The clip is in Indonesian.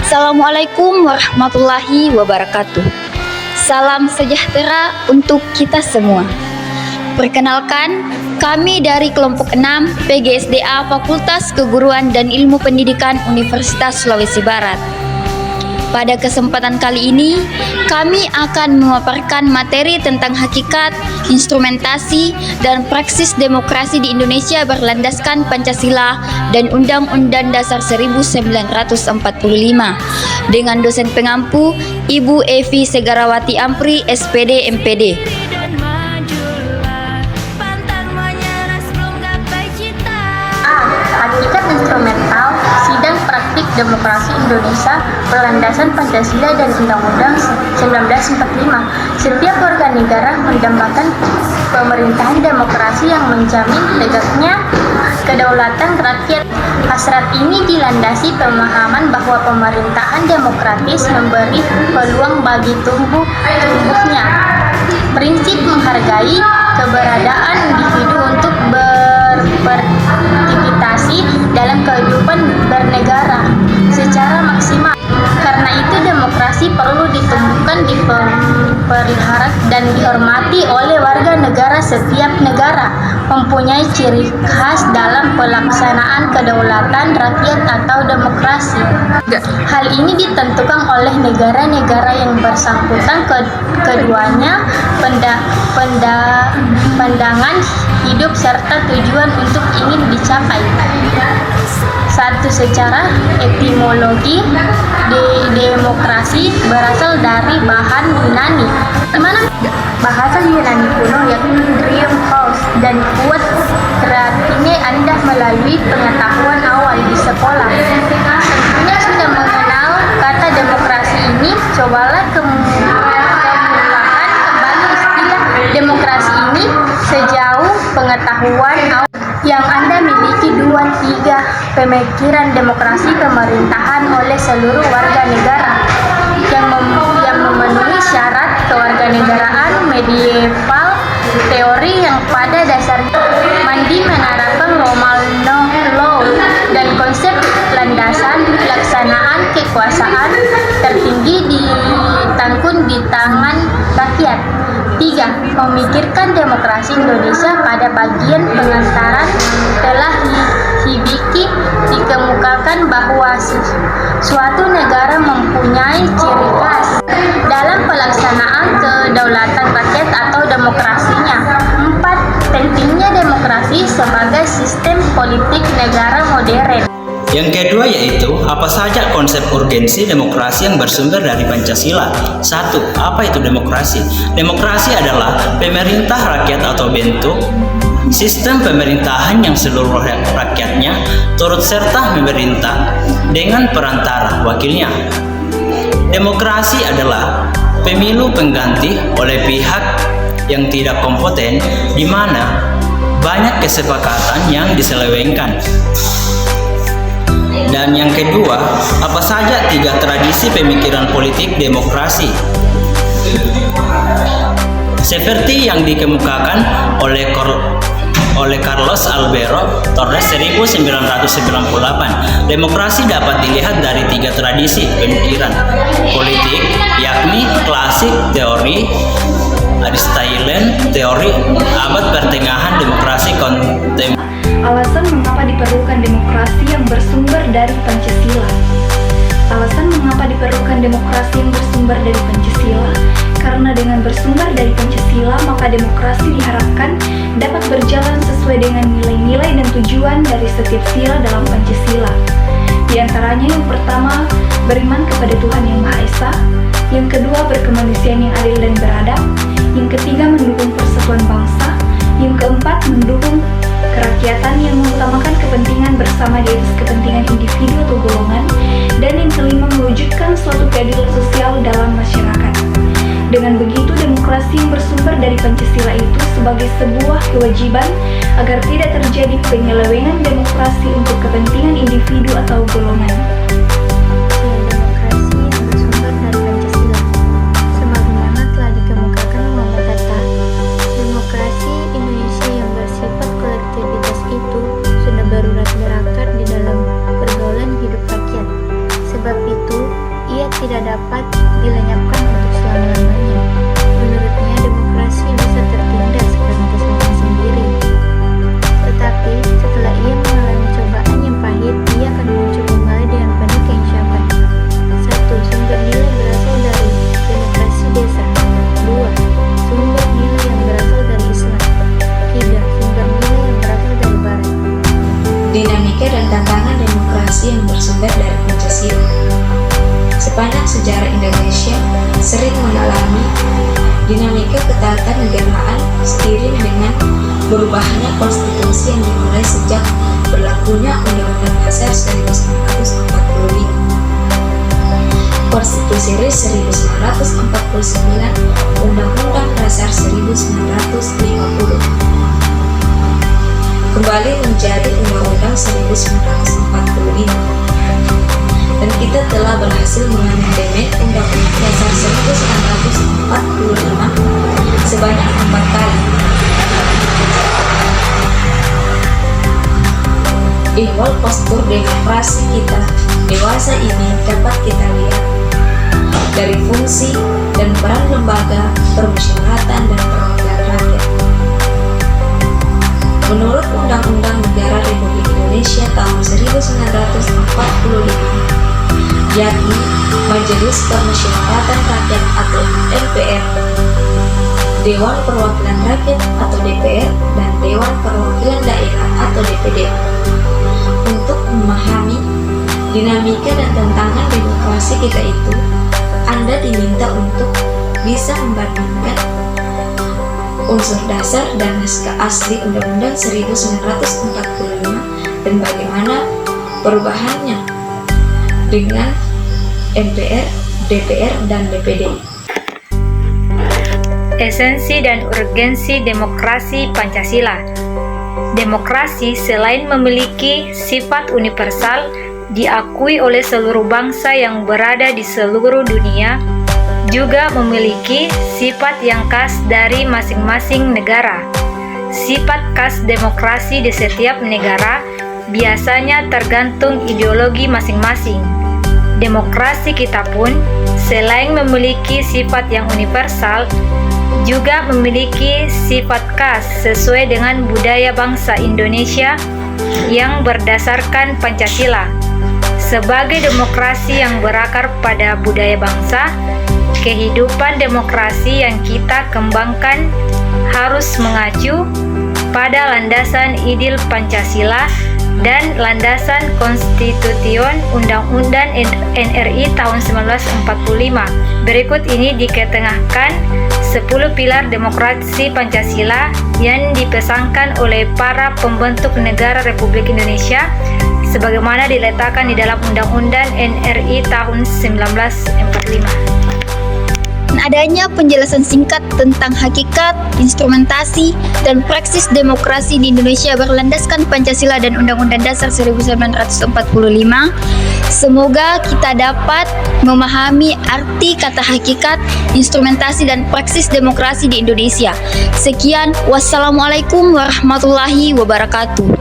Assalamualaikum warahmatullahi wabarakatuh. Salam sejahtera untuk kita semua. Perkenalkan, kami dari kelompok 6 PGSDA Fakultas Keguruan dan Ilmu Pendidikan Universitas Sulawesi Barat. Pada kesempatan kali ini, kami akan memaparkan materi tentang hakikat, instrumentasi, dan praksis demokrasi di Indonesia berlandaskan Pancasila dan Undang-Undang Dasar 1945 dengan dosen pengampu Ibu Evi Segarawati Ampri, SPD MPD. Hakikat instrumental sidang praktik demokrasi Indonesia berlandaskan Pancasila dan Undang-Undang 1945. Setiap warga negara mendambakan pemerintahan demokrasi yang menjamin tegaknya kedaulatan rakyat. Hasrat ini dilandasi pemahaman bahwa pemerintahan demokratis memberi peluang bagi tumbuhnya prinsip menghargai keberadaan individu untuk beraktivitas dalam kehidupan bernegara secara maksimal. Karena itu demokrasi perlu ditumbuhkan, dipelihara dan dihormati oleh warga negara. Setiap negara mempunyai ciri khas dalam pelaksanaan kedaulatan rakyat atau demokrasi. Hal ini ditentukan oleh negara-negara yang bersangkutan, keduanya pandangan hidup serta tujuan untuk ingin dicapai. Satu, secara etimologi demokrasi berasal dari bahan Yunani, di mana bahasa Yunani kuno yakni Dreamhouse dan kuat artinya Anda melalui pengetahuan awal di sekolah. Tentunya sudah mengenal kata demokrasi ini, cobalah kembali istilah demokrasi ini sejauh pengetahuan awal yang Anda miliki. 2-3 pemikiran demokrasi pemerintahan oleh seluruh warga negara yang memenuhi syarat kewarganegaraan medieval, teori yang pada dasarnya mandi menerapkan Roman law dan konsep landasan pelaksanaan kekuasaan tertinggi ditanggung di tangan rakyat. 3. Memikirkan demokrasi Indonesia pada bagian pengantaran telah dikemukakan bahwa suatu negara mempunyai ciri khas dalam pelaksanaan kedaulatan rakyat atau demokrasinya. 4. Pentingnya demokrasi sebagai sistem politik negara modern. Yang kedua yaitu, apa saja konsep urgensi demokrasi yang bersumber dari Pancasila? 1. Apa itu demokrasi? Demokrasi adalah pemerintah rakyat atau bentuk sistem pemerintahan yang seluruh rakyatnya turut serta memerintah dengan perantara wakilnya. Demokrasi adalah pemilu pengganti oleh pihak yang tidak kompeten, di mana banyak kesepakatan yang diselewengkan. Dan yang kedua, apa saja 3 tradisi pemikiran politik demokrasi? Seperti yang dikemukakan oleh Carlos Alberto Torres 1998, demokrasi dapat dilihat dari 3 tradisi pemikiran politik, yakni klasik teori, Aristotelian teori, abad pertengahan demokrasi kontemporer. Alasan mengapa diperlukan demokrasi yang bersumber dari Pancasila. Alasan mengapa diperlukan demokrasi yang bersumber dari Pancasila, karena dengan bersumber dari Pancasila, maka demokrasi diharapkan dapat berjalan sesuai dengan nilai-nilai dan tujuan dari setiap sila dalam Pancasila. Di antaranya yang pertama, beriman kepada Tuhan Yang Maha Esa. Yang kedua, berkemanusiaan yang adil dan beradab. Yang ketiga, mendukung persatuan bangsa. Yang keempat, mendukung kerakyatan yang mengutamakan kepentingan bersama di atas kepentingan individu atau golongan. Dan yang kelima, mewujudkan suatu keadilan sosial dalam masyarakat. Dengan begitu, demokrasi yang bersumber dari Pancasila itu sebagai sebuah kewajiban agar tidak terjadi penyelewengan demokrasi untuk kepentingan individu atau golongan. Demokrasi yang bersumber dari Pancasila, sebagaimana telah dikemukakan Muhammad Hatta. Demokrasi Indonesia yang bersifat kolektivitas itu sudah berurat berakar di dalam pergaulan hidup rakyat. Sebab itu, tidak dapat dilenyapkan untuk selama-lamanya. Menurutnya, demokrasi bisa tertindas karena kesalahan sendiri. Tetapi, setelah ia mengalami cobaan yang pahit, ia akan muncul kembali dengan penuh keinsyapan. 1. Sumber nilai berasal dari demokrasi desa. 2. Sumber nilai yang berasal dari Islam. 3. Sumber nilai yang berasal dari Barat. Dinamika dan tantangan demokrasi yang bersumber dari Pancasila. Sepanjang sejarah Indonesia sering mengalami dinamika ketatanegaraan seiring dengan berubahnya konstitusi yang dimulai sejak berlakunya Undang-Undang Dasar 1945. Konstitusi RI 1949, Undang-Undang Dasar 1950. Kembali menjadi Undang-Undang 1945. Dan kita telah berhasil mengamandemen Undang-Undang Dasar 1945 sebanyak 4 kali. Ihwal postur demokrasi kita dewasa ini dapat kita lihat dari fungsi dan peran lembaga permusyawaratan dan perwakilan rakyat. Menurut Undang-Undang Negara Republik Indonesia tahun 1945, yakni Majelis Permusyawaratan Rakyat atau MPR, Dewan Perwakilan Rakyat atau DPR, dan Dewan Perwakilan Daerah atau DPD. Untuk memahami dinamika dan tantangan demokrasi kita itu, Anda diminta untuk bisa membandingkan unsur dasar dan naskah asli Undang-Undang 1945 dan bagaimana perubahannya dengan MPR, DPR, dan DPD. Esensi dan urgensi demokrasi Pancasila. Demokrasi selain memiliki sifat universal, diakui oleh seluruh bangsa yang berada di seluruh dunia, juga memiliki sifat yang khas dari masing-masing negara. Sifat khas demokrasi di setiap negara biasanya tergantung ideologi masing-masing. Demokrasi kita pun selain memiliki sifat yang universal, juga memiliki sifat khas sesuai dengan budaya bangsa Indonesia yang berdasarkan Pancasila. Sebagai demokrasi yang berakar pada budaya bangsa, kehidupan demokrasi yang kita kembangkan harus mengacu pada landasan ideal Pancasila dan landasan Konstitution Undang-Undang NRI tahun 1945. Berikut ini diketengahkan 10 pilar demokrasi Pancasila yang dipesankan oleh para pembentuk negara Republik Indonesia sebagaimana diletakkan di dalam Undang-Undang NRI tahun 1945. Adanya penjelasan singkat tentang hakikat, instrumentasi, dan praksis demokrasi di Indonesia berlandaskan Pancasila dan Undang-Undang Dasar 1945. Semoga kita dapat memahami arti kata hakikat, instrumentasi, dan praksis demokrasi di Indonesia. Sekian, wassalamualaikum warahmatullahi wabarakatuh.